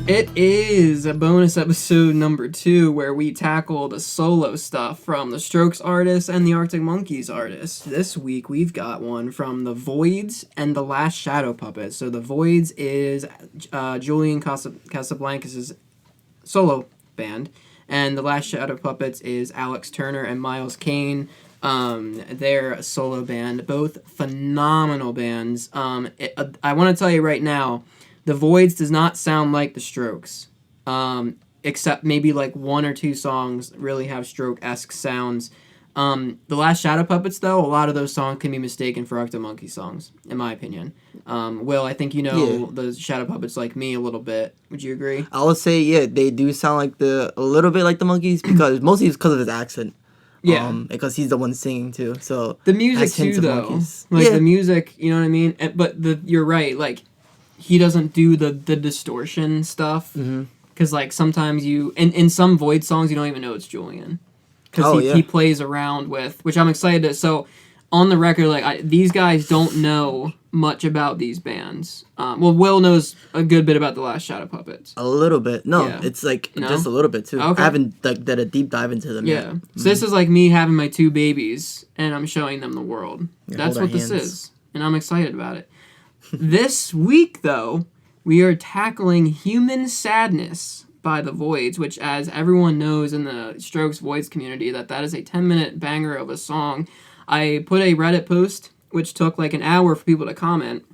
It is a bonus episode number 2 where we tackle the solo stuff from the Strokes artist and the Arctic Monkeys artist. This week we've got one from the Voidz and the Last Shadow Puppets. So the Voidz is Julian Casablancas' solo band, and the Last Shadow Puppets is Alex Turner and Miles Kane. They're a solo band, both phenomenal bands. I want to tell you right now, the Voidz does not sound like the Strokes, except maybe like one or two songs really have Stroke-esque sounds. The Last Shadow Puppets, though, a lot of those songs can be mistaken for Arctic Monkey songs, in my opinion. Will, I think you know the Shadow Puppets like me a little bit. Would you agree? I would say, yeah, they do sound like a little bit like the Monkeys, because mostly it's because of his accent. Yeah. Because he's the one singing, too. So the music, too, though. Like, the music, you know what I mean? But you're right, like, he doesn't do the distortion stuff. Because, like, sometimes in some Void songs, you don't even know it's Julian. Because he plays around with, which I'm excited to. So, on the record, like, these guys don't know much about these bands. Well, Will knows a good bit about the Last Shadow Puppets. A little bit. No, it's like just a little bit, too. Okay. I haven't done a deep dive into them yet. So this is like me having my 2 babies, and I'm showing them the world. That's what this is. And I'm excited about it. This week, though, we are tackling Human Sadness by the Voidz, which, as everyone knows in the Strokes Voidz community, that is a 10-minute banger of a song. I put a Reddit post, which took like an hour for people to comment,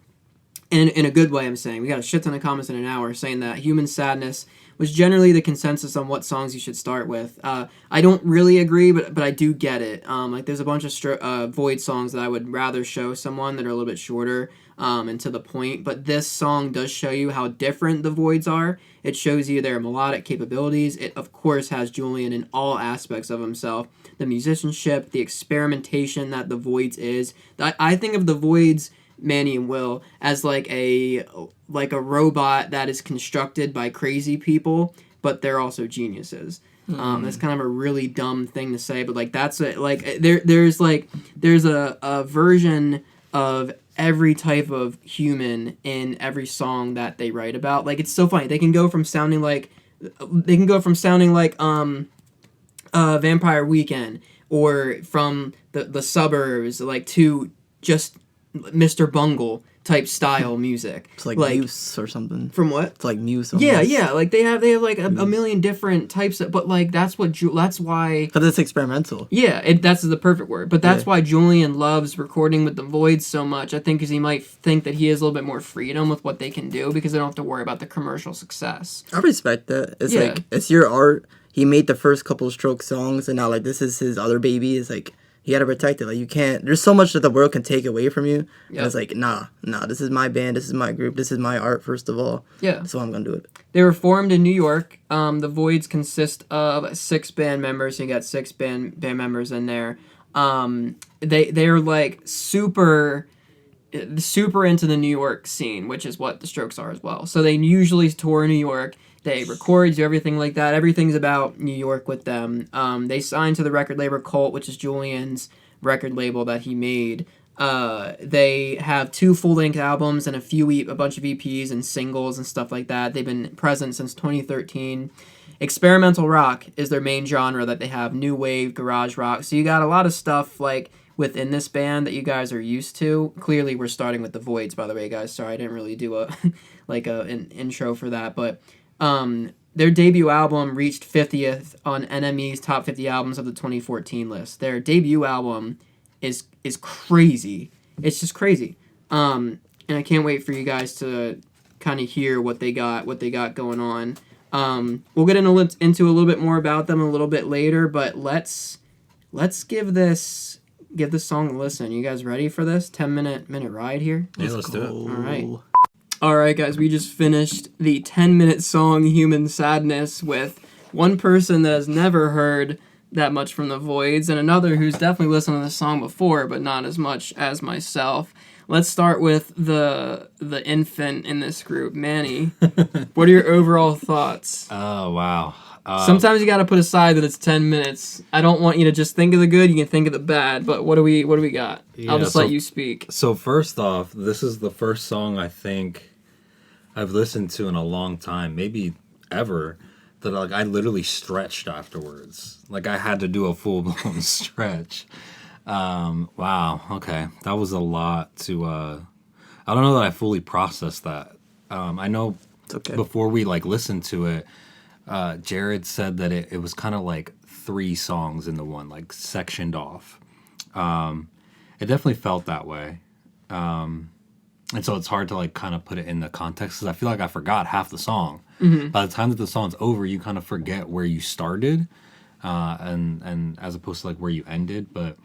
and in a good way, I'm saying. We got a shit ton of comments in an hour saying that Human Sadness was generally the consensus on what songs you should start with. I don't really agree, but I do get it. Like, there's a bunch of Void songs that I would rather show someone that are a little bit shorter and to the point, but this song does show you how different the Voidz are. It shows you their melodic capabilities. It, of course, has Julian in all aspects of himself. The musicianship, the experimentation that the Voidz is. I think of the Voidz, Manny and Will, as like a robot that is constructed by crazy people, but they're also geniuses. That's kind of a really dumb thing to say, but like that's it. Like there's a version of every type of human in every song that they write about. Like, it's so funny. They can go from sounding like Vampire Weekend, or from the suburbs, like, to just Mr. Bungle type style music. It's like Muse or something. From what? It's like Muse. Yeah. Like, they have like a million different types of, but like that's why. Because it's experimental. Yeah, that's the perfect word. But that's why Julian loves recording with the Voidz so much. I think because he might think that he has a little bit more freedom with what they can do, because they don't have to worry about the commercial success. I respect that. It's like, it's your art. He made the first couple of Stroke songs, and now like this is his other baby. It's like, you gotta protect it. Like, you can't. There's so much that the world can take away from you. Yep. And it's like, nah. This is my band. This is my group. This is my art. First of all. Yeah. So I'm gonna do it. They were formed in New York. The Voidz consist of 6 band members. So you got 6 band members in there. They're like super into the New York scene, which is what the Strokes are as well. So they usually tour New York. They record, do everything like that. Everything's about New York with them. They signed to the record label Cult, which is Julian's record label that he made. They have 2 full-length albums and a bunch of EPs and singles and stuff like that. They've been present since 2013. Experimental rock is their main genre that they have. New wave, garage rock. So you got a lot of stuff like within this band that you guys are used to. Clearly, we're starting with the Voidz, by the way, guys. Sorry, I didn't really do an intro for that, but their debut album reached 50th on NME's Top 50 Albums of the 2014 list. Their debut album is crazy. It's just crazy. And I can't wait for you guys to kind of hear what they got going on. We'll get into a little bit more about them a little bit later, but let's give this song a listen. You guys ready for this 10-minute ride here? Yeah, let's do it. All right, guys, we just finished the 10-minute song Human Sadness with one person that has never heard that much from the Voidz, and another who's definitely listened to this song before, but not as much as myself. Let's start with the infant in this group, Manny. What are your overall thoughts? Oh, wow. Sometimes you got to put aside that it's 10 minutes. I don't want you to just think of the good. You can think of the bad. But what do we got? Yeah, I'll just let you speak. So first off, this is the first song I think I've listened to in a long time, maybe ever that like I literally stretched afterwards. Like I had to do a full blown stretch. Wow. Okay, that was a lot to. I don't know that I fully processed that. I know before we like listened to it, Jared said that it was kind of like 3 songs in the one, like sectioned off. It definitely felt that way. And so it's hard to like kind of put it in the context because I feel like I forgot half the song. Mm-hmm. By the time that the song's over, you kind of forget where you started, and as opposed to like where you ended. But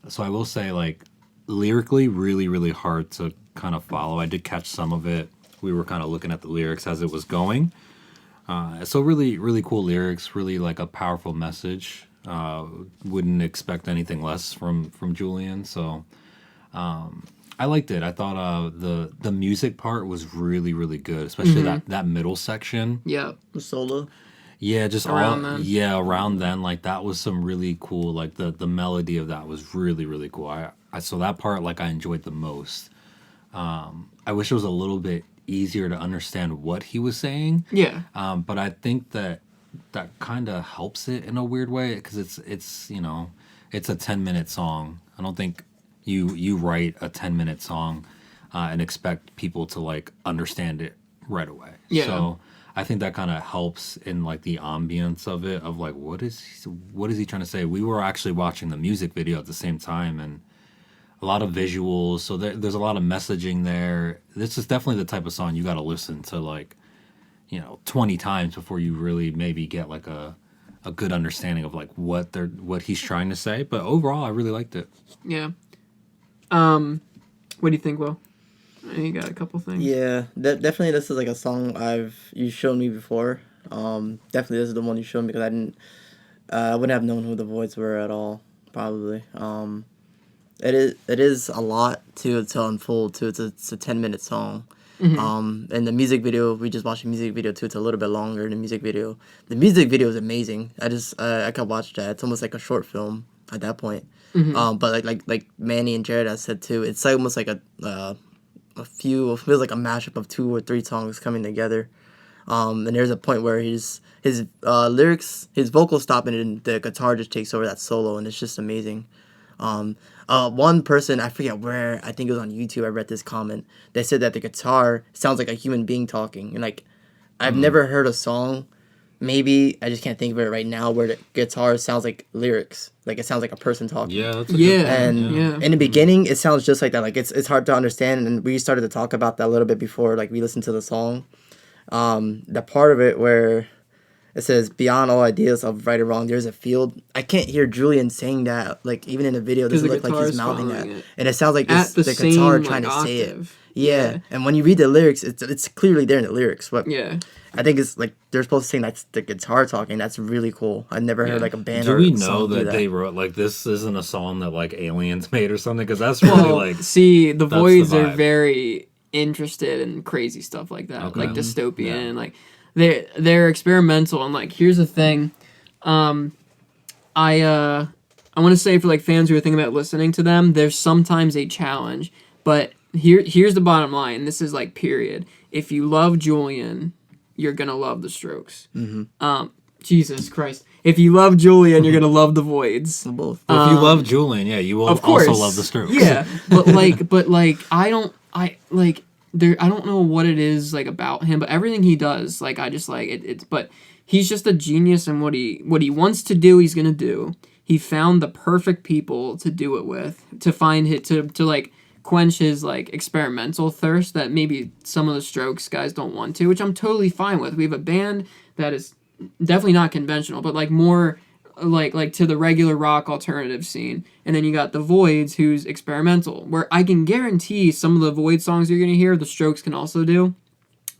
so I will say like lyrically, really, really hard to kind of follow. I did catch some of it. We were kind of looking at the lyrics as it was going. So really, really cool lyrics. Really like a powerful message. Wouldn't expect anything less from Julian. So. I liked it. I thought the music part was really, really good, especially that middle section. Yeah, the solo. Yeah, just around then. Yeah, around then, like that was some really cool. Like the melody of that was really, really cool. I so that part like I enjoyed the most. I wish it was a little bit easier to understand what he was saying. Yeah. But I think that kind of helps it in a weird way because it's it's a 10-minute song. I don't think. You write a 10-minute song and expect people to like understand it right away. Yeah. So I think that kind of helps in like the ambience of it of like what is he trying to say? We were actually watching the music video at the same time and a lot of visuals. So there's a lot of messaging there. This is definitely the type of song you got to listen to like 20 times before you really maybe get like a good understanding of like what he's trying to say. But overall, I really liked it. Yeah. What do you think, Will? You got a couple things. Yeah, definitely. This is like a song you showed me before. Definitely, this is the one you showed me because I wouldn't have known who the Voidz were at all. Probably. It is a lot to unfold to. It's a 10-minute song. Mm-hmm. And the music video, we just watched the music video too. It's a little bit longer than the music video. The music video is amazing. I could watch that. It's almost like a short film at that point. Mm-hmm. But like Manny and Jared has said too, it's almost like it feels like a mashup of 2 or 3 songs coming together. And there's a point where his lyrics, his vocals stop and the guitar just takes over that solo, and it's just amazing. One person, I forget where, I think it was on YouTube, I read this comment. They said that the guitar sounds like a human being talking, and like I've never heard a song. Maybe I just can't think of it right now where the guitar sounds like lyrics, like it sounds like a person talking. Yeah, that's in the beginning it sounds just like that. Like it's hard to understand, and we started to talk about that a little bit before, like we listened to the song. The part of it where it says beyond all ideas of right or wrong, there's a field. I can't hear Julian saying that. Like even in the video, it doesn't look like he's mouthing that, and it sounds like the guitar trying to say it. Yeah, and when you read the lyrics, it's clearly there in the lyrics. But yeah. I think it's like they're supposed to sing that's the guitar talking. That's really cool. I've never heard like a band. Do we know that they wrote like this isn't a song that like aliens made or something? Because that's really like see the Voidz are very interested in crazy stuff like that, like dystopian, like they're experimental. And like here's the thing, I want to say for like fans who are thinking about listening to them, there's sometimes a challenge, but here's the bottom line. This is like period. If you love Julian, you're gonna love the Strokes. Mm-hmm. Jesus Christ. If you love Julian, you're gonna love the Voidz. Both. If you love Julian, yeah, you will also love the Strokes. Yeah, but I don't know what it is like about him, but everything he does, like I just like it. But he's just a genius, and what he wants to do, he's gonna do. He found the perfect people to do it with, to find it to like quench his like experimental thirst that maybe some of the Strokes guys don't want to, which I'm totally fine with. We have a band that is definitely not conventional, but like more like to the regular rock alternative scene. And then you got the Voidz, who's experimental, where I can guarantee some of the Voidz songs you're gonna hear the Strokes can also do,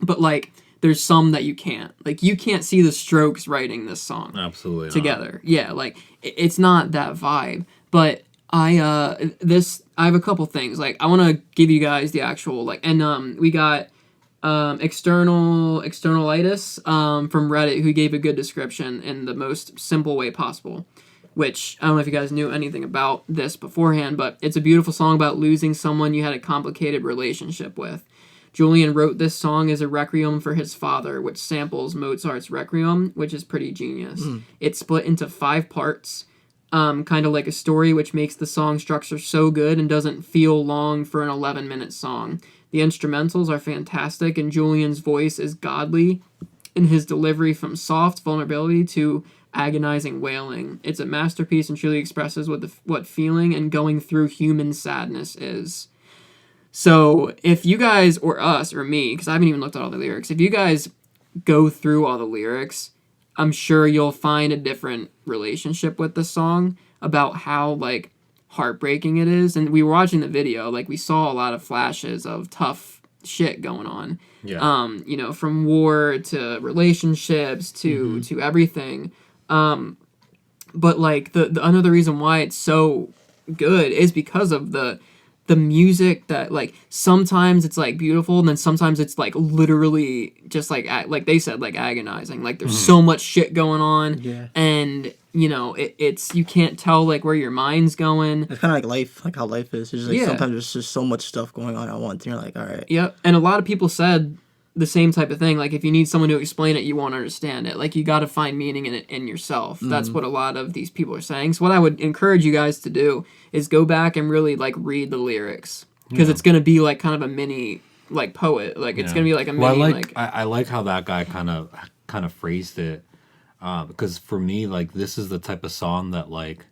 but like there's some that you can't. Like you can't see the Strokes writing this song absolutely together. Not. Yeah, like it's not that vibe. But I have a couple things. Like I want to give you guys the actual like, and we got externalitis from Reddit, who gave a good description in the most simple way possible, which I don't know if you guys knew anything about this beforehand, but it's a beautiful song about losing someone you had a complicated relationship with. Julian wrote this song as a requiem for his father, which samples Mozart's Requiem, which is pretty genius. It's split into 5 parts, kind of like a story, which makes the song structure so good and doesn't feel long for an 11-minute song. The instrumentals are fantastic, and Julian's voice is godly in his delivery from soft vulnerability to agonizing wailing. It's a masterpiece and truly expresses what feeling and going through human sadness is. So if you guys, or us, or me, because I haven't even looked at all the lyrics, if you guys go through all the lyrics, I'm sure you'll find a different relationship with the song about how, like, heartbreaking it is. And we were watching the video, like, we saw a lot of flashes of tough shit going on. Yeah. You know, from war to relationships to everything. But, like, the another reason why it's so good is because of the music that, like, sometimes it's, like, beautiful, and then sometimes it's, like, literally just, like they said, like, agonizing. Like, there's so much shit going on, and, you know, it's, you can't tell, like, where your mind's going. It's kind of like life, like how life is. It's just, like, sometimes there's just so much stuff going on at once, and you're like, all right. Yep, and a lot of people said the same type of thing. Like, if you need someone to explain it, you won't understand it. Like, you got to find meaning in it in yourself. That's what a lot of these people are saying. So what I would encourage you guys to do is go back and really, like, read the lyrics, because it's gonna be like kind of a mini, like, poet. Like, it's gonna be like a mini. I like how that guy kind of phrased it, because for me, like, this is the type of song that, like,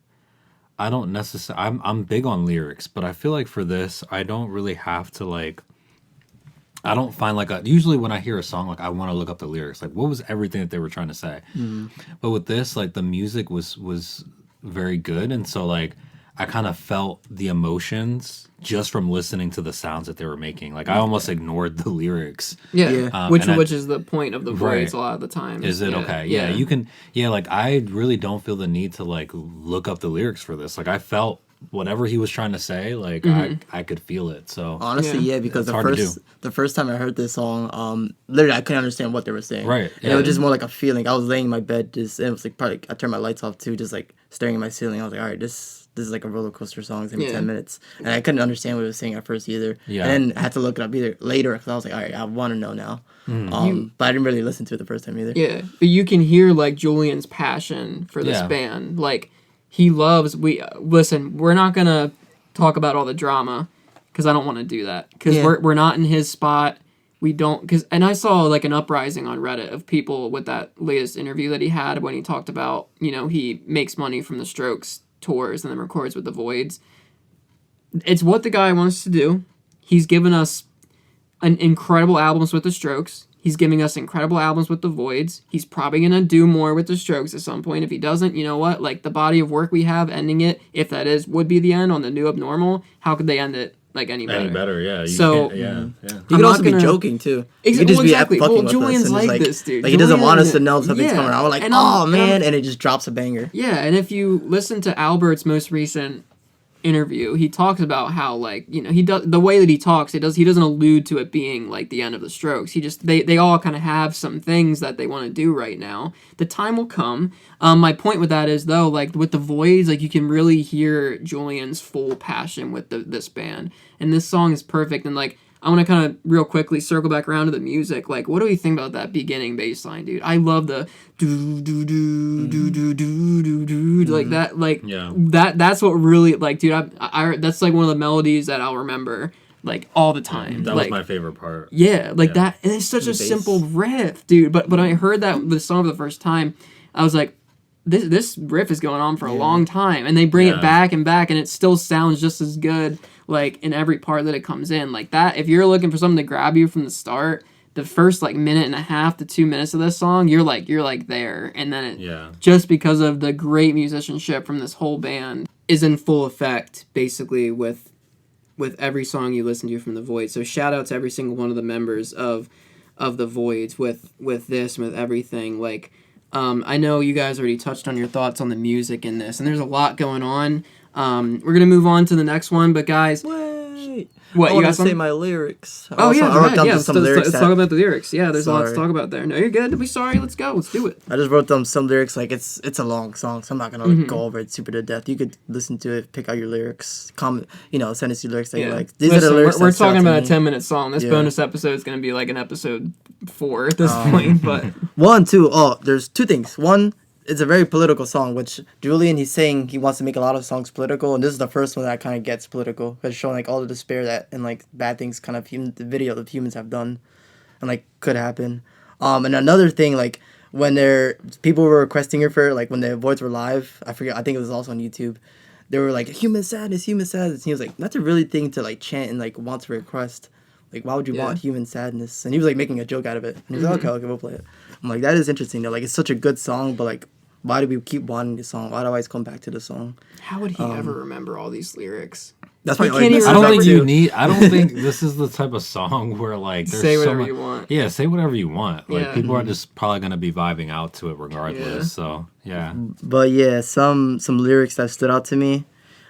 I don't necessarily. I'm big on lyrics, but I feel like for this, I don't really have to, like. I don't find, like, usually when I hear a song, like, I want to look up the lyrics. Like, what was everything that they were trying to say? But with this, like, the music was very good. And so, like, I kind of felt the emotions just from listening to the sounds that they were making. Like, I almost ignored the lyrics. Yeah. Which is the point of the Voidz a lot of the time. Is it? Okay. Yeah. You can, like, I really don't feel the need to, like, look up the lyrics for this. Like, I felt whatever he was trying to say, like, I could feel it. So honestly, because the first time I heard this song, literally I couldn't understand what they were saying. Right. And it was just more like a feeling. I was laying in my bed, just, and it was like probably I turned my lights off too, just like staring at my ceiling. I was like, all right, this is like a roller coaster song. It's gonna be 10 minutes, and I couldn't understand what it was saying at first either. Yeah. And then I had to look it up later because I was like, all right, I want to know now. But I didn't really listen to it the first time either. Yeah, but you can hear, like, Julian's passion for this band. Like, he loves. Listen, we're not gonna talk about all the drama because I don't want to do that, because we're not in his spot. We don't, and I saw, like, an uprising on Reddit of people with that latest interview that he had when he talked about, you know, he makes money from the Strokes tours and then records with the Voidz. It's what the guy wants to do. He's given us incredible albums with the Strokes. He's giving us incredible albums with the Voidz. He's probably going to do more with the Strokes at some point. If he doesn't, you know what? Like, the body of work we have, ending it, if that would be the end on the new Abnormal, how could they end it, like, any better? Any better, yeah. You could also be joking, too. You could just be fucking with Julian's us. Like this, dude. Like, he doesn't want us to know something's coming out. We're like, man, and it just drops a banger. Yeah, and if you listen to Albert's most recent interview, he talks about how, like, you know, he does the way that he talks, he doesn't allude to it being like the end of the Strokes. He just they all kind of have some things that they want to do right now. The time will come. My point with that is, though, like, with the Voidz, like, you can really hear Julian's full passion with this band, and this song is perfect. And, like, I want to kind of real quickly circle back around to the music. Like, what do we think about that beginning bass line, dude? I love the do do do do do do do do like that. Like, that's what really, like, dude. I that's like one of the melodies that I'll remember, like, all the time. That was my favorite part. Yeah, like that. And it's such a simple riff, dude. But when I heard the song for the first time, I was like, this riff is going on for a long time, and they bring it back and back, and it still sounds just as good, like, in every part that it comes in. Like, that, if you're looking for something to grab you from the start, the first, like, minute and a half to 2 minutes of this song, you're like there, and then just because of the great musicianship from this whole band is in full effect, basically, with every song you listen to from the Voidz. So shout out to every single one of the members of the Voidz with this and with everything. Like, I know you guys already touched on your thoughts on the music in this, and there's a lot going on. We're going to move on to the next one, but guys, wait. What, I you want got to say something? my lyrics. Oh, yeah, I wrote down let's some lyrics. talk about the lyrics. Yeah, there's a lot to Sorry. talk about there. No, you're good. Don't be sorry. Let's go. Let's do it. I just wrote down some lyrics. Like, it's a long song, so I'm not going to go over it super to death. You could listen to it, pick out your lyrics, comment, send us your lyrics that you like. These are the lyrics we're that stood talking out about to a me. 10-minute song. This bonus episode is going to be like an episode 4 at this point. But 1, 2. Oh, there's 2 things. One, it's a very political song, which Julian, he's saying he wants to make a lot of songs political, and this is the first one that kind of gets political, because showing like all the despair that and like bad things kind of the video that humans have done, and like could happen. And another thing, like when people were requesting it for like when the Voidz were live, I forget, I think it was also on YouTube. They were like human sadness, and he was like, that's a really thing to like chant and like want to request. Like, why would you want human sadness? And he was like making a joke out of it. And he was like, okay, we'll play it. I'm like, that is interesting though. Like, it's such a good song, but like, why do we keep wanting the song? Why do I always come back to the song? how would he ever remember all these lyrics? That's why He can't even I don't remember think I don't think this is the type of song where like there's Say so whatever much, you want. Yeah, say whatever you want. Like Yeah. people are just probably gonna be vibing out to it regardless. Yeah. So yeah. But yeah, some lyrics that stood out to me.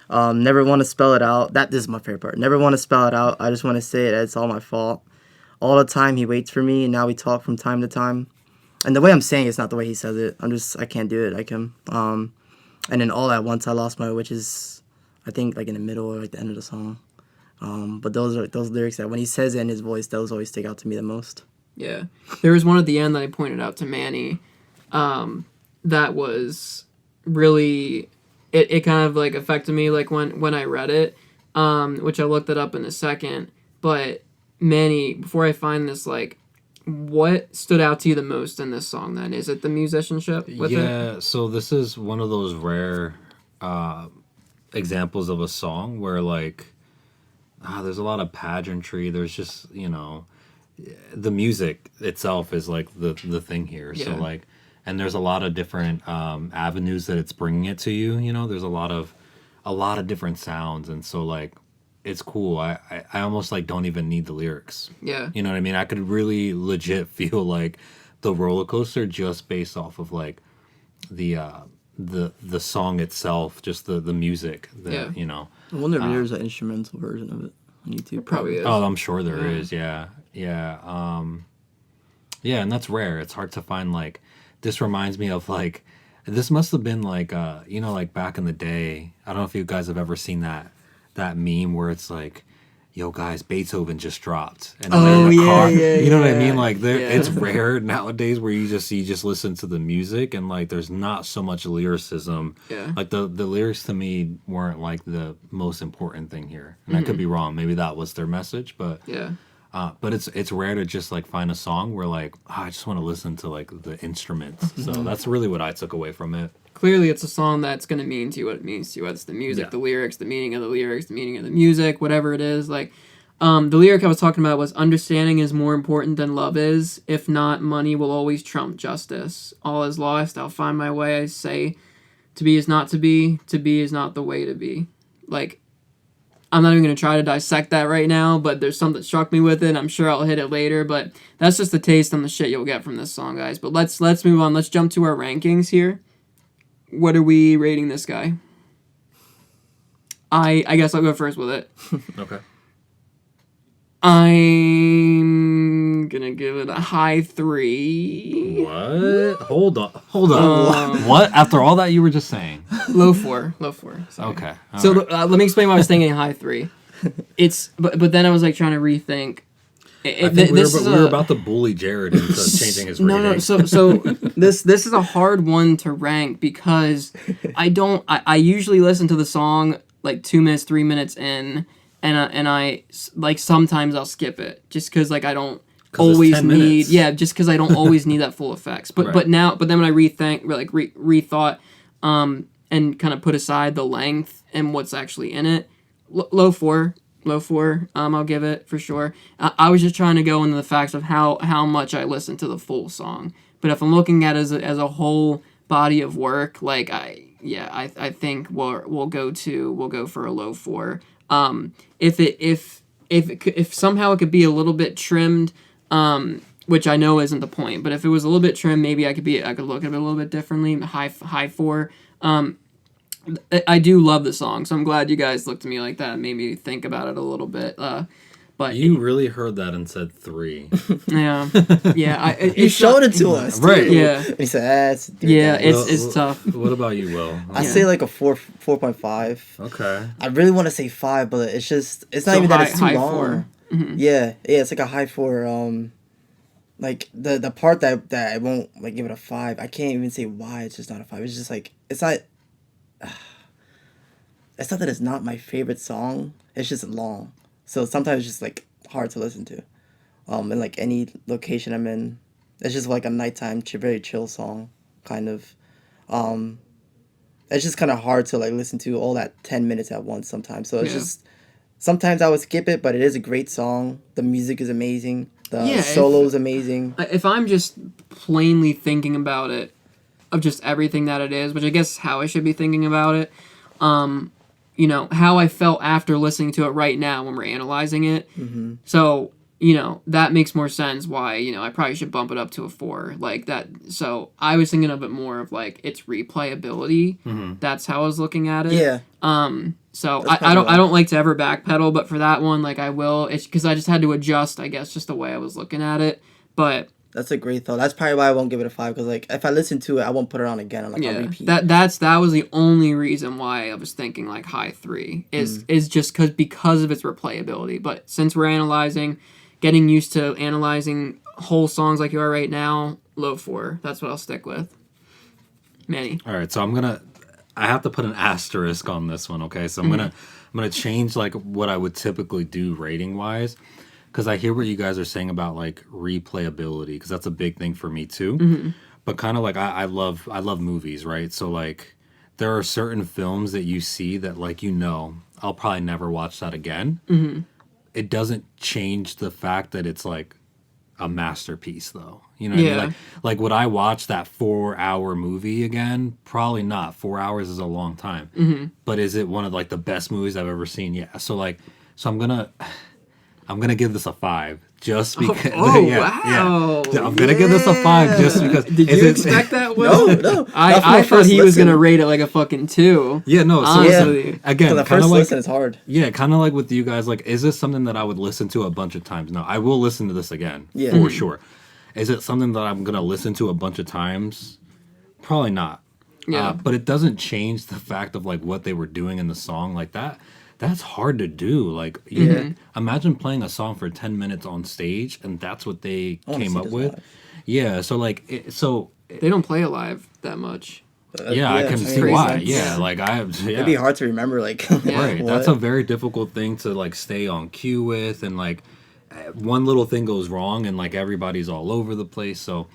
Never want to spell it out. This is my favorite part. Never want to spell it out. I just want to say it. It's all my fault. All the time he waits for me, and now we talk from time to time. And the way I'm saying it's not the way he says it. I can't do it like him. And then all at once I lost my, which is, I think like in the middle or like the end of the song. But those are those lyrics that when he says it in his voice, those always stick out to me the most. Yeah. There was one at the end that I pointed out to Manny that was really... It kind of like affected me like when I read it, which I looked it up in a second. But Manny, before I find this, like, what stood out to you the most in this song then? Is it the musicianship with it? Yeah, so this is one of those rare examples of a song where like there's a lot of pageantry. There's just, the music itself is like the thing here. Yeah. So like, and there's a lot of different avenues that it's bringing it to you. There's a lot of different sounds, and so like it's cool. I almost like don't even need the lyrics. Yeah. You know what I mean? I could really legit feel like the roller coaster just based off of like the song itself, just the music. Yeah. I wonder if there's an instrumental version of it on YouTube. Probably is. Oh, I'm sure there is. Yeah. Yeah. Yeah, and that's rare. It's hard to find like. This reminds me of like, this must have been like, like back in the day. I don't know if you guys have ever seen that meme where it's like, yo guys, Beethoven just dropped. And they're in the car. You know what I mean? Like it's rare nowadays where you just listen to the music and like there's not so much lyricism. Yeah. Like the lyrics to me weren't like the most important thing here. And I could be wrong. Maybe that was their message, but yeah. But it's rare to just like find a song where like I just want to listen to like the instruments. So that's really what I took away from it. Clearly, it's a song that's going to mean to you what it means to you. It's the music, the lyrics, the meaning of the lyrics, the meaning of the music, whatever it is. Like, the lyric I was talking about was, understanding is more important than love is. If not, money will always trump justice. All is lost, I'll find my way. I say, to be is not to be is not the way to be. Like, I'm not even going to try to dissect that right now, but there's something that struck me with it. I'm sure I'll hit it later, but that's just a taste on the shit you'll get from this song, guys. But let's move on. Let's jump to our rankings here. What are we rating this guy? I guess I'll go first with it. Okay. I'm gonna give it a high 3. What? Hold on. What? After all that you were just saying? Low 4. Sorry. Okay. So right. let me explain why I was thinking high 3. But then I was like trying to rethink. I think we were about to bully Jared into changing his rating. No. So this is a hard one to rank because I usually listen to the song like 2 minutes, 3 minutes in, and I like sometimes I'll skip it just because like I don't always need just because I don't always need that full effects. But right. but then when I rethought and kind of put aside the length and what's actually in it, low 4. I'll give it for sure. I was just trying to go into the facts of how much I listen to the full song. But if I'm looking at it as a whole body of work, like I think we'll go for a low 4. If somehow it could be a little bit trimmed, which I know isn't the point, but if it was a little bit trimmed, maybe I could look at it a little bit differently. High 4. I do love the song, so I'm glad you guys looked at me like that and made me think about it a little bit. But you really heard that and said 3. Yeah, yeah. You showed it to us, right? too. Yeah. He said, "It's it's tough." What about you, Will? I say like a 4.5. Okay. I really want to say 5, but it's not So even that it's too high long. 4. Mm-hmm. Yeah, it's like a high 4. Like the part that I won't like give it a 5. I can't even say why it's just not a 5. It's just like it's not. It's not that it's not my favorite song. It's just long, so sometimes it's just like hard to listen to. In like any location I'm in, it's just like a nighttime, very chill song, kind of. It's just kind of hard to like listen to all that 10 minutes at once sometimes. So it's just sometimes I would skip it, but it is a great song. The music is amazing. The solo is amazing. If I'm just plainly thinking about it, of just everything that it is, which I guess is how I should be thinking about it, you know, how I felt after listening to it right now when we're analyzing it. Mm-hmm. So, you know, that makes more sense why, you know, I probably should bump it up to a 4. Like that. So I was thinking of it more of like its replayability. Mm-hmm. That's how I was looking at it. Yeah. So I don't like to ever backpedal, but for that one, like I will. It's because I just had to adjust, I guess, just the way I was looking at it. But that's a great thought. That's probably why I won't give it a 5, because like if I listen to it, I won't put it on again on a repeat. That was the only reason why I was thinking like high 3 is just because of its replayability. But since we're analyzing, getting used to analyzing whole songs like you are right now, low 4. That's what I'll stick with. Manny. All right, so I have to put an asterisk on this one, okay? So I'm gonna change like what I would typically do rating wise, because I hear what you guys are saying about like replayability, because that's a big thing for me too. Mm-hmm. But kind of like I love movies, right? So like there are certain films that you see that like I'll probably never watch that again. Mm-hmm. It doesn't change the fact that it's like a masterpiece, though. You know what I mean? Like would I watch that 4-hour movie again? Probably not. 4 hours is a long time. Mm-hmm. But is it one of like the best movies I've ever seen? Yeah. So I'm gonna give this a 5 just because. Wow! Yeah. I'm gonna give this a 5 just because. Did you expect that? Will? No. I thought he was gonna rate it like a fucking 2. Yeah, no. So again, the first listen is hard. Yeah, kind of like with you guys. Like, is this something that I would listen to a bunch of times? No, I will listen to this again for sure. Is it something that I'm gonna listen to a bunch of times? Probably not. Yeah. But it doesn't change the fact of like what they were doing in the song like that. That's hard to do. Like, imagine playing a song for 10 minutes on stage, and that's what they came up with. Live. Yeah, so like, they don't play it live that much. I can see why. Yeah, like it'd be hard to remember. Like, right, that's a very difficult thing to like stay on cue with, and like one little thing goes wrong, and like everybody's all over the place. So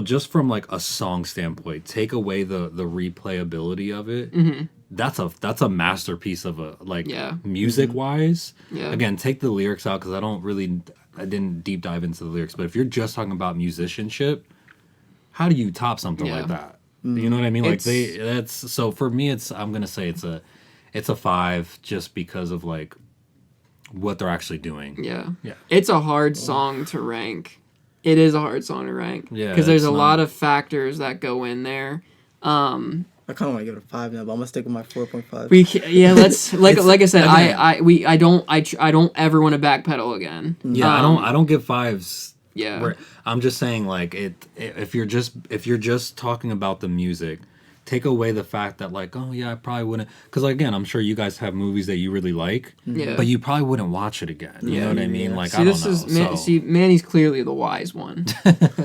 just from like a song standpoint, take away the replayability of it. Mm-hmm. That's a masterpiece of a music wise. Yeah. Again, take the lyrics out because I didn't deep dive into the lyrics. But if you're just talking about musicianship, how do you top something like that? You know what I mean? Like so for me, I'm gonna say it's a 5 just because of like what they're actually doing. Yeah. It's a hard song to rank. It is a hard song to rank. Yeah. Because there's a lot of factors that go in there. I kind of want to give it a 5 now, but I'm gonna stick with my 4.5. Let's like I said, I don't ever want to backpedal again. Yeah, I don't give 5s. Yeah, I'm just saying like if you're just talking about the music, take away the fact that like I probably wouldn't, because like, again, I'm sure you guys have movies that you really like, but you probably wouldn't watch it again. You know what I mean? Like, I don't know. Manny's clearly the wise one.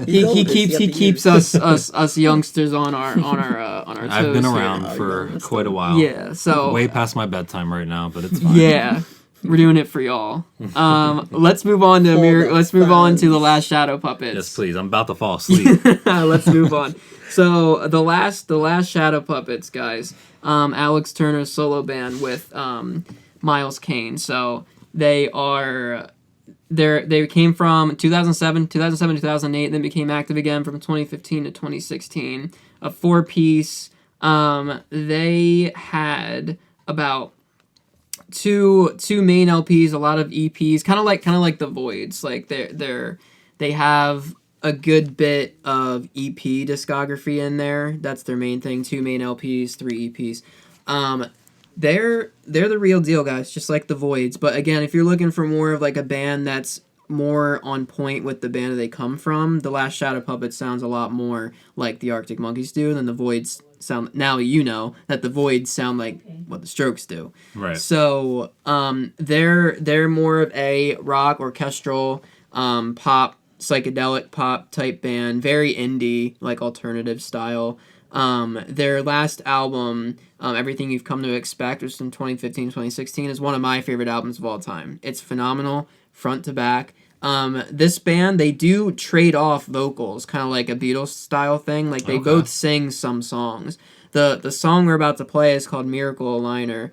he keeps us youngsters on our toes. I've been around for quite a while. Yeah, so way past my bedtime right now, but it's fine. Yeah. We're doing it for y'all. Let's move on to the last Shadow Puppets. Yes, please. I'm about to fall asleep. Let's move on. So the last Shadow Puppets, guys. Alex Turner's solo band with Miles Kane. So they came from 2007 to 2008, then became active again from 2015 to 2016. A 4-piece. They had about two main LPs, a lot of EPs, kind of like the Voidz. Like they have a good bit of EP discography in there. That's their main thing. 2 main LPs, 3 EPs. They're the real deal, guys, just like the Voidz. But again, if you're looking for more of like a band that's more on point with the band that they come from, the Last Shadow Puppets sounds a lot more like the Arctic Monkeys do than the Voidz sound. Now you know that the Voidz sound like what the Strokes do. Right. So they're more of a rock, orchestral, pop, psychedelic pop type band, very indie, like alternative style. Their last album, Everything You've Come to Expect, which was in 2015, 2016, is one of my favorite albums of all time. It's phenomenal, front to back. This band, they do trade off vocals, kind of like a Beatles style thing. Like, they both sing some songs. The song we're about to play is called Miracle Aligner.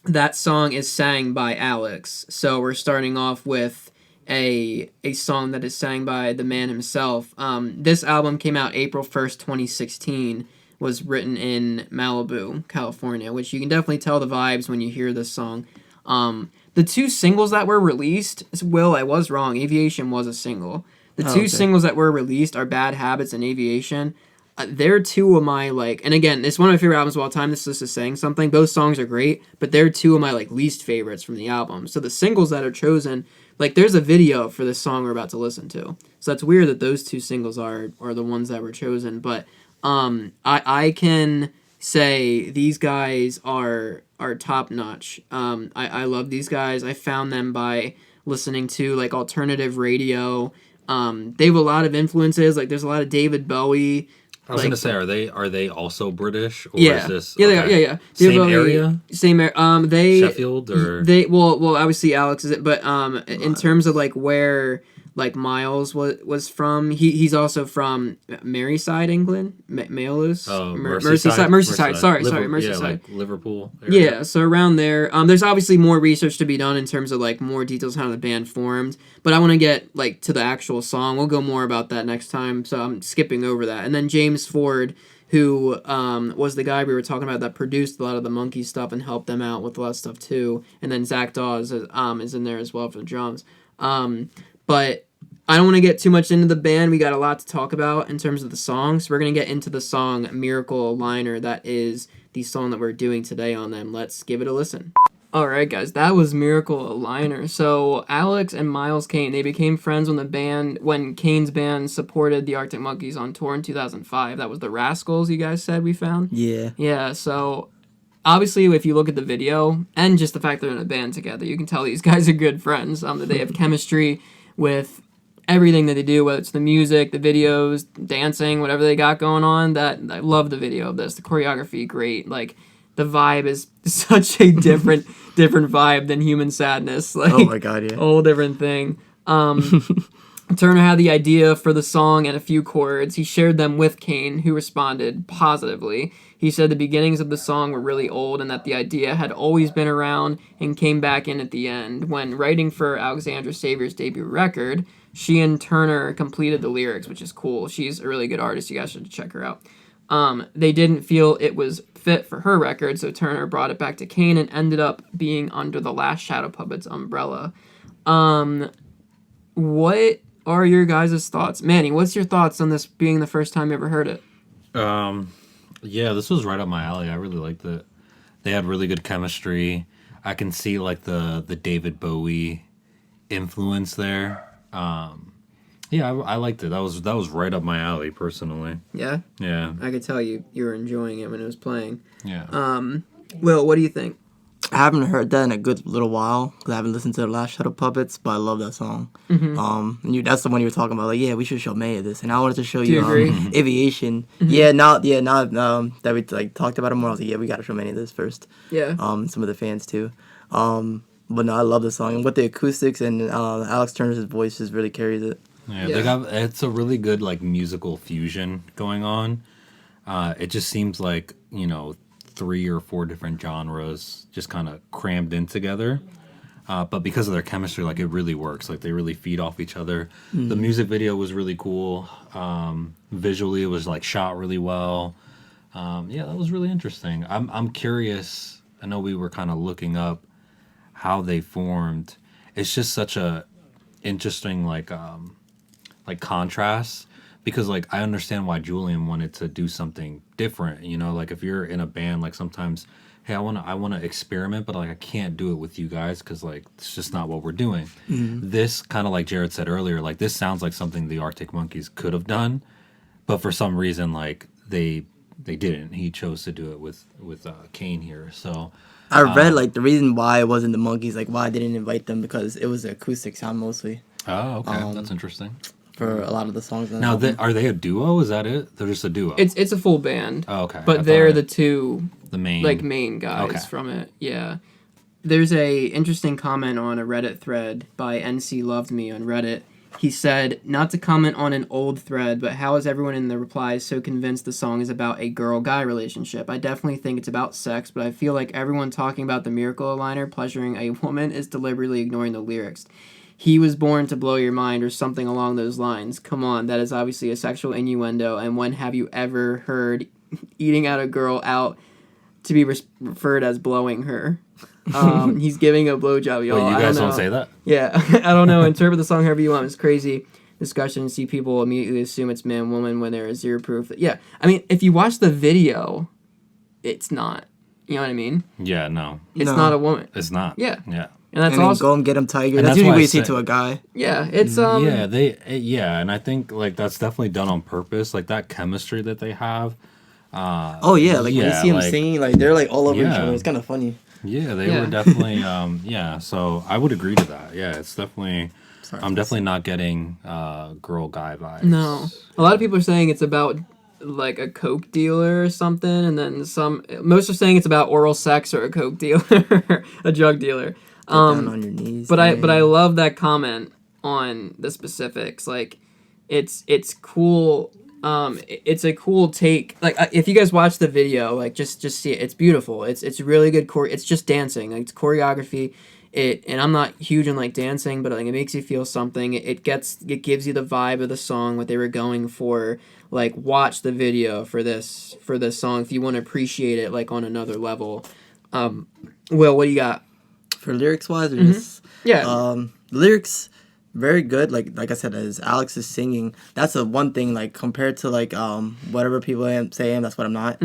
That song is sang by Alex. So we're starting off with a song that is sang by the man himself. This album came out April 1st, 2016, was written in Malibu, California, which you can definitely tell the vibes when you hear this song. The 2 singles that were released, I was wrong, Aviation was a single. The 2 singles that were released are Bad Habits and Aviation. They're 2 of my, and again, it's one of my favorite albums of all time. This list is saying something. Both songs are great, but they're 2 of my, least favorites from the album. So the singles that are chosen, there's a video for this song we're about to listen to. So that's weird that those 2 singles are the ones that were chosen. But I can say these guys are top notch. I love these guys. I found them by listening to, alternative radio. They have a lot of influences. There's a lot of David Bowie. I was gonna say, are they also British, or yeah, is this yeah, okay. yeah. Same area? Same area. They Sheffield, or they well obviously Alex is it, but in terms of where Miles was from, he's also from Merseyside, England, Merseyside. Sorry, Merseyside. Yeah, Liverpool area. Yeah, so around there. There's obviously more research to be done in terms of more details on how the band formed, but I want to get to the actual song. We'll go more about that next time, so I'm skipping over that. And then James Ford, who was the guy we were talking about that produced a lot of the Monkey stuff and helped them out with a lot of stuff too. And then Zach Dawes is in there as well for the drums. But I don't want to get too much into the band. We got a lot to talk about in terms of the songs. So we're going to get into the song Miracle Aligner. That is the song that we're doing today on them. Let's give it a listen. Alright guys, that was Miracle Aligner. So Alex and Miles Kane, they became friends when Kane's band supported the Arctic Monkeys on tour in 2005. That was the Rascals you guys said we found? Yeah. Yeah, so obviously, if you look at the video, and just the fact they're in a band together, you can tell these guys are good friends. That they have chemistry with everything that they do, whether it's the music, the videos, dancing, whatever they got going on. That I love the video of this. The choreography, great. The vibe is such a different vibe than Human Sadness. Oh my god, yeah. Whole different thing. Turner had the idea for the song and a few chords. He shared them with Kane, who responded positively. He said the beginnings of the song were really old and that the idea had always been around and came back in at the end. When writing for Alexandra Savior's debut record, she and Turner completed the lyrics, which is cool. She's a really good artist. You guys should check her out. They didn't feel it was fit for her record, so Turner brought it back to Kane and ended up being under the Last Shadow Puppets umbrella. What are your guys' thoughts? Manny, what's your thoughts on this being the first time you ever heard it? Yeah, this was right up my alley. I really liked it. They had really good chemistry. I can see the David Bowie influence there. Yeah, I liked it. That was right up my alley, personally. Yeah? Yeah. I could tell you were enjoying it when it was playing. Yeah. Will, what do you think? I haven't heard that in a good little while because I haven't listened to the Last Shadow Puppets, but I love that song. Mm-hmm. That's the one you were talking about. Yeah, we should show May this, and I wanted to show you Aviation. Mm-hmm. Yeah, now that we talked about it more, I was like, yeah, we got to show May this first. Yeah. Some of the fans too. But no, I love the song, and with the acoustics and Alex Turner's voice just really carries it. Yeah, it's a really good musical fusion going on. It just seems like 3 or 4 different genres just kind of crammed in together. But because of their chemistry, it really works. They really feed off each other. Mm. The music video was really cool. Visually, it was shot really well. Yeah, that was really interesting. I'm curious. I know we were kind of looking up how they formed. It's just such a interesting like contrasts, because like I understand why Julian wanted to do something different. You know, like if you're in a band, like sometimes, hey, I wanna experiment, but like I can't do it with you guys because like it's just not what we're doing. This kind of like Jared said earlier, like this sounds like something the Arctic Monkeys could have done, but for some reason like they didn't. He chose to do it with Kane here. So I read like the reason why it wasn't the Monkeys, like why I didn't invite them, because it was an acoustic sound mostly. Oh, okay, that's interesting. For a lot of the songs. Now, are they a duo? Is that it? They're just a duo. It's a full band. Oh, okay. But they're the two main guys from it. Yeah. There's a interesting comment on a Reddit thread by NC Loved Me on Reddit. He said, not to comment on an old thread, but how is everyone in the replies so convinced the song is about a girl-guy relationship? I definitely think it's about sex, but I feel like everyone talking about the Miracle Aligner pleasuring a woman is deliberately ignoring the lyrics. He was born to blow your mind or something along those lines. Come on, that is obviously a sexual innuendo, and when have you ever heard eating out a girl out to be referred as blowing her? He's giving a blowjob, y'all. Well, you guys don't say that. Yeah, I don't know. Interpret the song however you want. It's crazy discussion. See people immediately assume it's man, woman when there is zero proof. Yeah, I mean, if you watch the video, it's not. You know what I mean? Yeah, no. It's not a woman. It's not. Yeah. Yeah. And that's awesome. also Go and get him, Tiger. That's usually what you say to a guy. Yeah, it's and I think like that's definitely done on purpose. Like that chemistry that they have. When you see them singing, like they're like all over each other. It's kind of funny. Yeah, they were definitely so I would agree to that. Yeah, it's definitely I'm definitely not getting girl guy vibes. No. A lot of people are saying it's about like a coke dealer or something, and then most are saying it's about oral sex or a coke dealer, a drug dealer. Down on your knees. But I love that comment on the specifics. Like it's cool. It's a cool take. Like if you guys watch the video, like just see it. It's beautiful. It's really good it's just dancing. Like it's choreography. And I'm not huge on like dancing, but like it makes you feel something. It gives you the vibe of the song, what they were going for. Like watch the video for this song if you want to appreciate it like on another level. Will, what do you got? For lyrics wise, or just lyrics very good. Like I said, as Alex is singing, that's the one thing. Like compared to like whatever people say, that's what I'm not.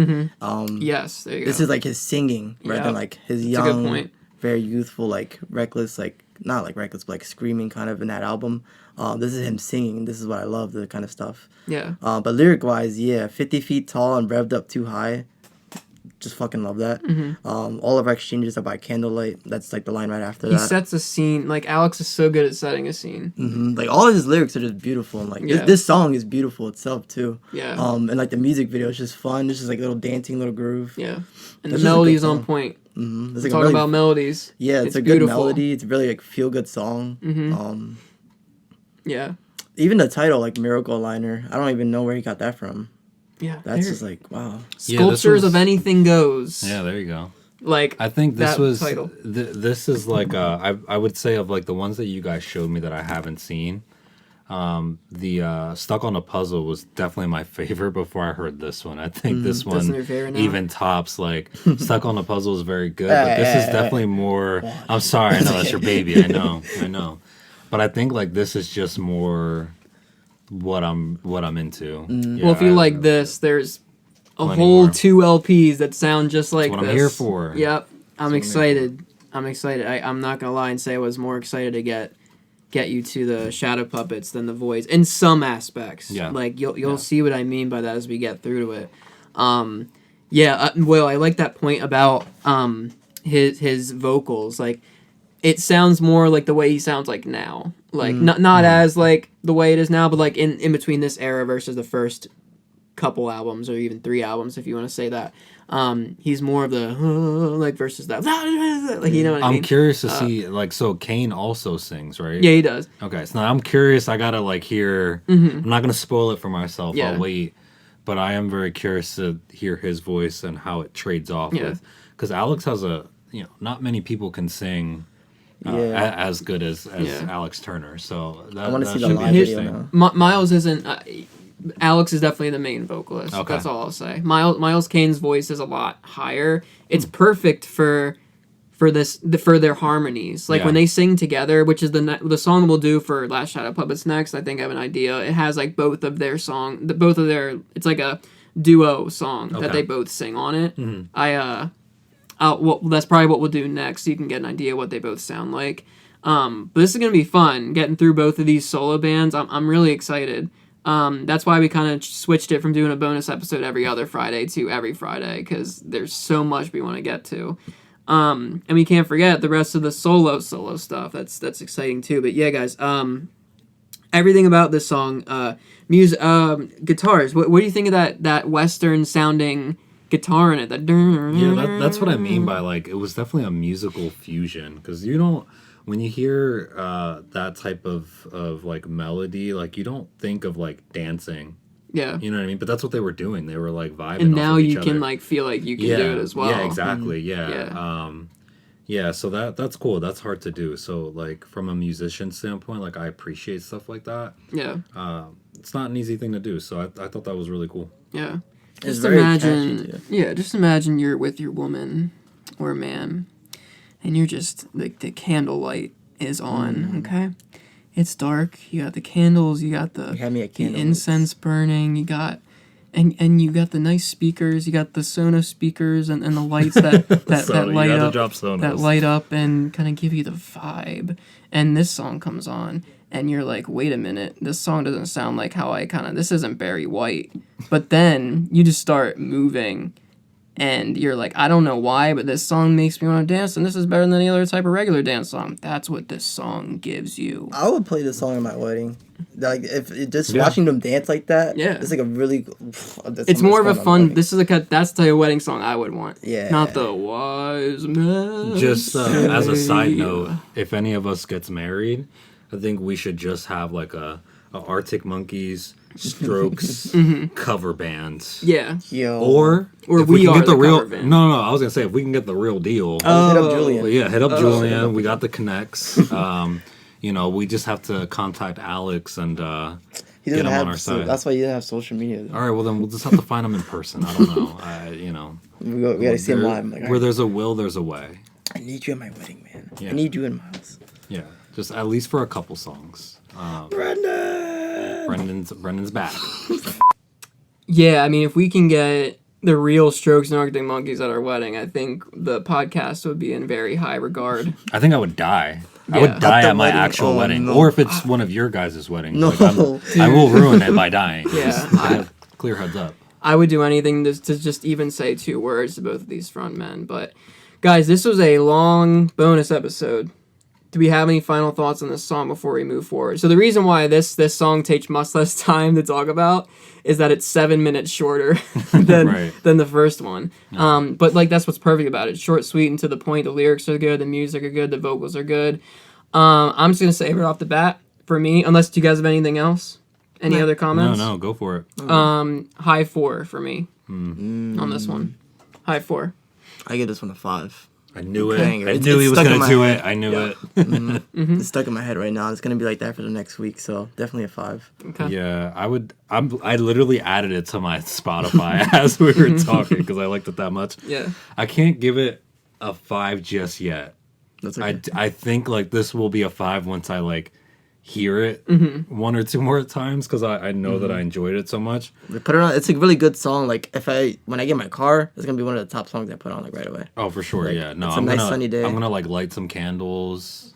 Yes, there you go. This is like his singing rather than like his young, very youthful, like reckless, like not like reckless, but like screaming kind of in that album. This is him singing. This is what I love, the kind of stuff. Yeah. But lyric wise, 50 feet tall and revved up too high. Just fucking love that. All of our exchanges are by candlelight. That's like the line right after that. He sets a scene. Like Alex is so good at setting a scene. Like all of his lyrics are just beautiful, and like this song is beautiful itself too. Yeah. And like the music video is just fun. It's just like little dancing, little groove. Yeah. And the melody is on point. It's like talking about melodies. Yeah, it's a beautiful. Good melody. It's really like feel good song. Yeah. Even the title, like Miracle Aligner, I don't even know where he got that from. Yeah, that's just like wow. Sculptures of Anything Goes. Yeah, there you go. Like I think this was title. This is like I would say of like the ones that you guys showed me that I haven't seen. The Stuck on a Puzzle was definitely my favorite before I heard this one. I think this one even tops like Stuck on a Puzzle is very good, but this is definitely more. I'm sorry, I know that's your baby. I know, but I think like this is just more what I'm into. Yeah, well, if you like this, there's a whole more. 2 LPs that sound just like that's this. What I'm here for. Yep, I'm excited. I'm excited. I'm not gonna lie and say I was more excited to get you to the Shadow Puppets than the Voidz in some aspects. Yeah, like you'll see what I mean by that as we get through to it. Well, I like that point about his vocals. Like it sounds more like the way he sounds like now. Like not as like the way it is now, but like in between this era versus the first couple albums or even 3 albums, if you want to say that. He's more of the like versus that, like, you know what I mean? I'm curious to see like, so Kane also sings, right? Yeah, he does. Okay, so now I'm curious. I gotta like hear. I'm not gonna spoil it for myself. Yeah. I'll wait, but I am very curious to hear his voice and how it trades off with, because Alex has not many people can sing. As good as Alex Turner, so I want to see the live video now. Miles isn't. Alex is definitely the main vocalist. Okay. That's all I'll say. Miles Kane's voice is a lot higher. It's perfect for for their harmonies. Like when they sing together, which is the song we'll do for Last Shadow Puppets next. I think I have an idea. It has like both of their it's like a duo song that they both sing on it. That's probably what we'll do next, so you can get an idea what they both sound like. But this is gonna be fun getting through both of these solo bands. I'm really excited. That's why we kind of switched it from doing a bonus episode every other Friday to every Friday, because there's so much we want to get to. And we can't forget the rest of the solo stuff. That's exciting too. But yeah, guys, everything about this song, music, guitars. What do you think of that Western sounding guitar in it? That's what I mean by like it was definitely a musical fusion, because you don't. When you hear that type of like melody, like you don't think of like dancing. Yeah. You know what I mean? But that's what they were doing. They were like vibing. And now off of you each can other. like feel like you can do it as well. Yeah, exactly. Yeah. So that's cool. That's hard to do. So like from a musician standpoint, like I appreciate stuff like that. Yeah. It's not an easy thing to do. So I thought that was really cool. Yeah. It's very catchy too. Yeah, just imagine you're with your woman or man, and you're just like the candlelight is on, okay? It's dark. You got the candles. You got the incense burning. You got and you got the nice speakers. You got the Sonos speakers and the lights that light up and kind of give you the vibe. And this song comes on, and you're like, wait a minute, this song doesn't sound like how this isn't Barry White. But then you just start moving. And you're like, I don't know why, but this song makes me want to dance, and this is better than any other type of regular dance song. That's what this song gives you. I would play this song at my wedding. Like, watching them dance like that, it's like a really... It's more of a fun... That's the type of wedding song I would want. Yeah. Not the wise man. Just as a side note, if any of us gets married, I think we should just have like a Arctic Monkeys... Strokes cover bands. Yeah. Or if we can are get the real cover band. No, I was gonna say if we can get the real deal. Hit up Julian. Hit up Julian. We got the connects. We just have to contact Alex and get him on our side. That's why you didn't have social media. Though. All right, well then we'll just have to find him in person. I don't know. We gotta see him live. Like, where there's a will, there's a way. I need you at my wedding, man. Yeah. I need you in my house. Yeah, just at least for a couple songs. Brendan's back. Yeah, I mean, if we can get the real Strokes and Arctic Monkeys at our wedding, I think the podcast would be in very high regard. I think I would die. Yeah. I would die at my wedding? actual wedding. No. Or if it's one of your guys' weddings. No. Like I will ruin it by dying. Yeah. Clear heads up. I would do anything to just even say 2 words to both of these front men. But, guys, this was a long bonus episode. Do we have any final thoughts on this song before we move forward? So the reason why this song takes much less time to talk about is that it's 7 minutes shorter than the first one. Yeah. But like that's what's perfect about it. Short, sweet, and to the point. The lyrics are good. The music are good. The vocals are good. I'm just gonna say right off the bat for me, unless you guys have anything else, any other comments? No, go for it. High 4 for me on this one. High 4. I give this one a 5. I knew it. Banger. I knew he was going to do it. I knew it. It's stuck in my head right now. It's going to be like that for the next week, so definitely a 5. Okay. Yeah, I literally added it to my Spotify as we were talking because I liked it that much. Yeah. I can't give it a 5 just yet. That's okay. I think like this will be a 5 once I like hear it 1 or 2 more times because I know that I enjoyed it so much. Put it on. It's a really good song. Like when I get in my car, it's gonna be one of the top songs I put on like right away. Oh, for sure. Like, Yeah. No, it's a nice sunny day. I'm gonna like light some candles.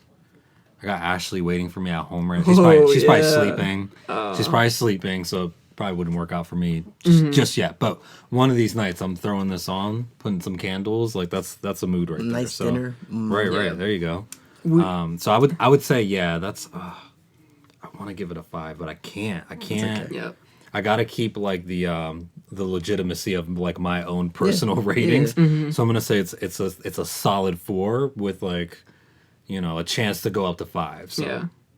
I got Ashley waiting for me at home right now. She's probably sleeping. She's probably sleeping, so it probably wouldn't work out for me just yet. But one of these nights, I'm throwing this on, putting some candles. Like that's a mood right there. Nice So, dinner. Right. There you go. So I would say that's. I want to give it a 5, but I can't. Okay. Yeah. I gotta keep like the legitimacy of like my own personal ratings. Yeah. So I'm gonna say it's a solid 4 with like, a chance to go up to 5. So,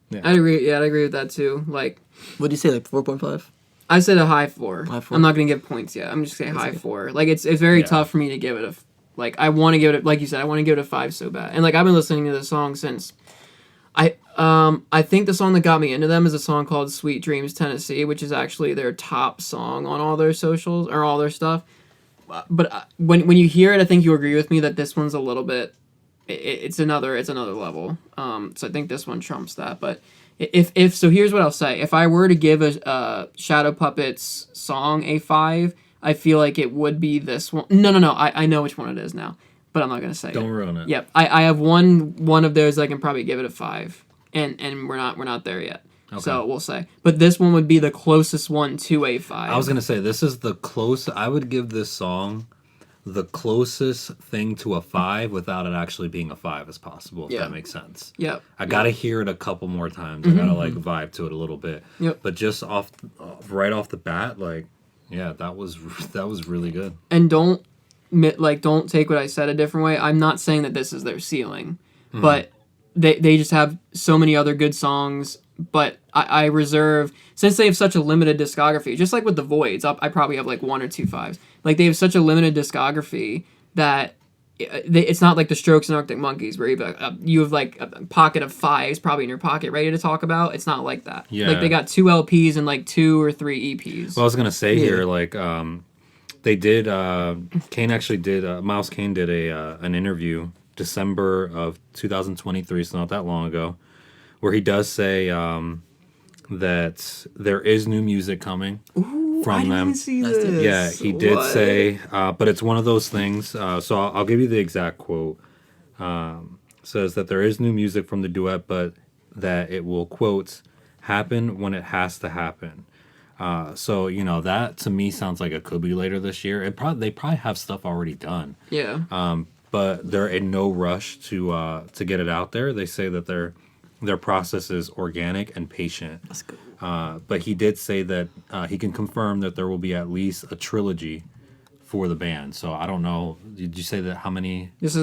yeah. I'd agree. Yeah, I'd agree with that too. Like, what do you say? Like 4.5? I said a high 4. High 4. I'm not gonna give points yet. I'm just saying high 4. Like it's very tough for me to give it like I want to give it like you said. I want to give it a 5 so bad. And like I've been listening to the song since. I think the song that got me into them is a song called Sweet Dreams Tennessee, which is actually their top song on all their socials or all their stuff. But when you hear it, I think you agree with me that this one's a little bit it's another level. So I think this one trumps that. But if so, here's what I'll say: if I were to give a Shadow Puppets song a 5, I feel like it would be this one. No. I know which one it is now, but I'm not gonna say. Don't ruin it. Yep. I have one of those I can probably give it a 5, and we're not there yet. Okay. So we'll say. But this one would be the closest one to a 5. I was going to say, this is the closest. I would give this song the closest thing to a 5 without it actually being a 5 as possible, if that makes sense. Yep. I got to hear it a couple more times. I got to, like, vibe to it a little bit. Yep. But just right off the bat, like, yeah, that was really good. And don't take what I said a different way. I'm not saying that this is their ceiling, but they just have so many other good songs. But I reserve, since they have such a limited discography, just like with the Voidz, I probably have like 1 or 2 5s. Like, they have such a limited discography that it's not like the Strokes and Arctic Monkeys where you have like a pocket of 5s probably in your pocket ready to talk about. It's not like that. Yeah. Like, they got 2 LPs and like 2 or 3 EPs. Well, I was going to say here, like, they did, Kane actually did, Miles Kane did an interview December of 2023, so not that long ago, where he does say that there is new music coming from them. I didn't see this. Yeah, he did say, but it's one of those things. So I'll give you the exact quote. Says that there is new music from the duet, but that it will, quote, happen when it has to happen. So, you know, that to me sounds like it could be later this year. They probably have stuff already done. Yeah. But they're in no rush to get it out there. They say that their process is organic and patient. That's good. But he did say that he can confirm that there will be at least a trilogy for the band. So I don't know. Did you say that how many? This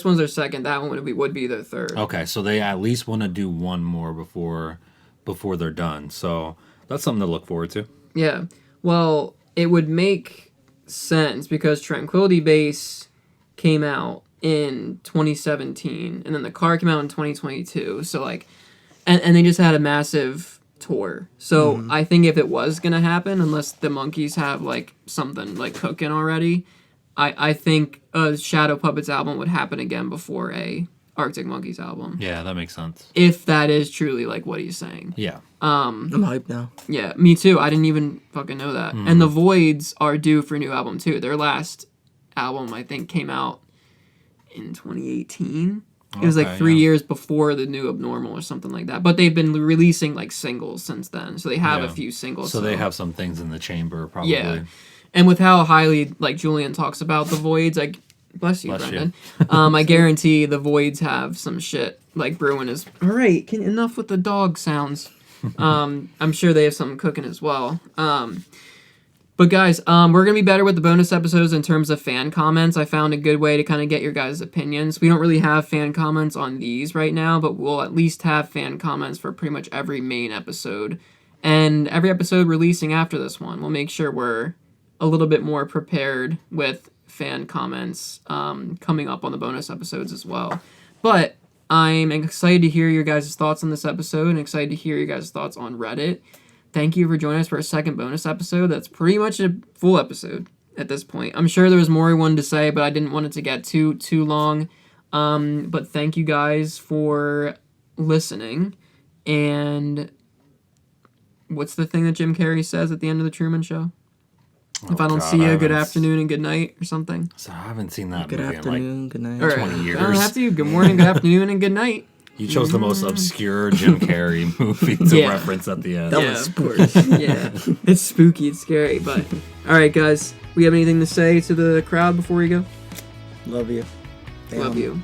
one's their second. That one would be their third. Okay, so they at least want to do one more before they're done. So that's something to look forward to. Yeah. Well, it would make sense because Tranquility Base came out in 2017, and then The Car came out in 2022. So, like, and they just had a massive tour. So I think if it was gonna happen, unless the Monkees have like something like cooking already, I think a Shadow Puppets album would happen again before a Arctic Monkeys album. Yeah, that makes sense. If that is truly like what he's saying. Yeah. I'm hyped now. Yeah, me too. I didn't even fucking know that. And the Voidz are due for a new album too. Their last album, I think, came out in 2018. It was like 3 years before the new Abnormal or something like that. But they've been releasing like singles since then. So they have a few singles. So they have some things in the chamber probably. Yeah. And with how highly like Julian talks about the Voidz, like bless you, Brendan. I guarantee the Voidz have some shit like brewing is all right, enough with the dog sounds. I'm sure they have something cooking as well. But guys, we're going to be better with the bonus episodes in terms of fan comments. I found a good way to kind of get your guys' opinions. We don't really have fan comments on these right now, but we'll at least have fan comments for pretty much every main episode. And every episode releasing after this one, we'll make sure we're a little bit more prepared with fan comments coming up on the bonus episodes as well. But I'm excited to hear your guys' thoughts on this episode and excited to hear your guys' thoughts on Reddit. Thank you for joining us for a second bonus episode. That's pretty much a full episode at this point. I'm sure there was more we wanted to say, but I didn't want it to get too long. But thank you guys for listening. And what's the thing that Jim Carrey says at the end of the Truman Show? If I don't see you, good afternoon and good night or something. So I haven't seen that good movie afternoon, in like good night. 20 years. I don't have to. Good morning, good afternoon, and good night. You chose the most obscure Jim Carrey movie to reference at the end. That was sports. Yeah, it's spooky, it's scary, but... Alright, guys, we have anything to say to the crowd before we go? Love you. Love you.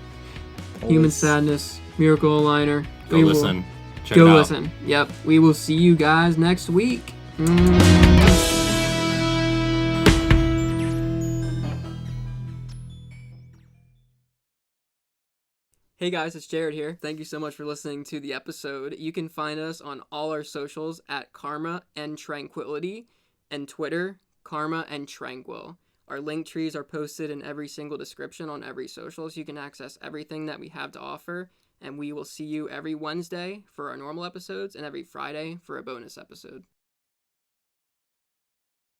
Always. Human Sadness, Miracle Aligner. Go listen. Check Go it out. listen. Yep. We will see you guys next week. Hey guys, it's Jared here. Thank you so much for listening to the episode. You can find us on all our socials at Karma and Tranquility, and Twitter, Karma and Tranquil. Our link trees are posted in every single description on every social, so you can access everything that we have to offer. And we will see you every Wednesday for our normal episodes and every Friday for a bonus episode.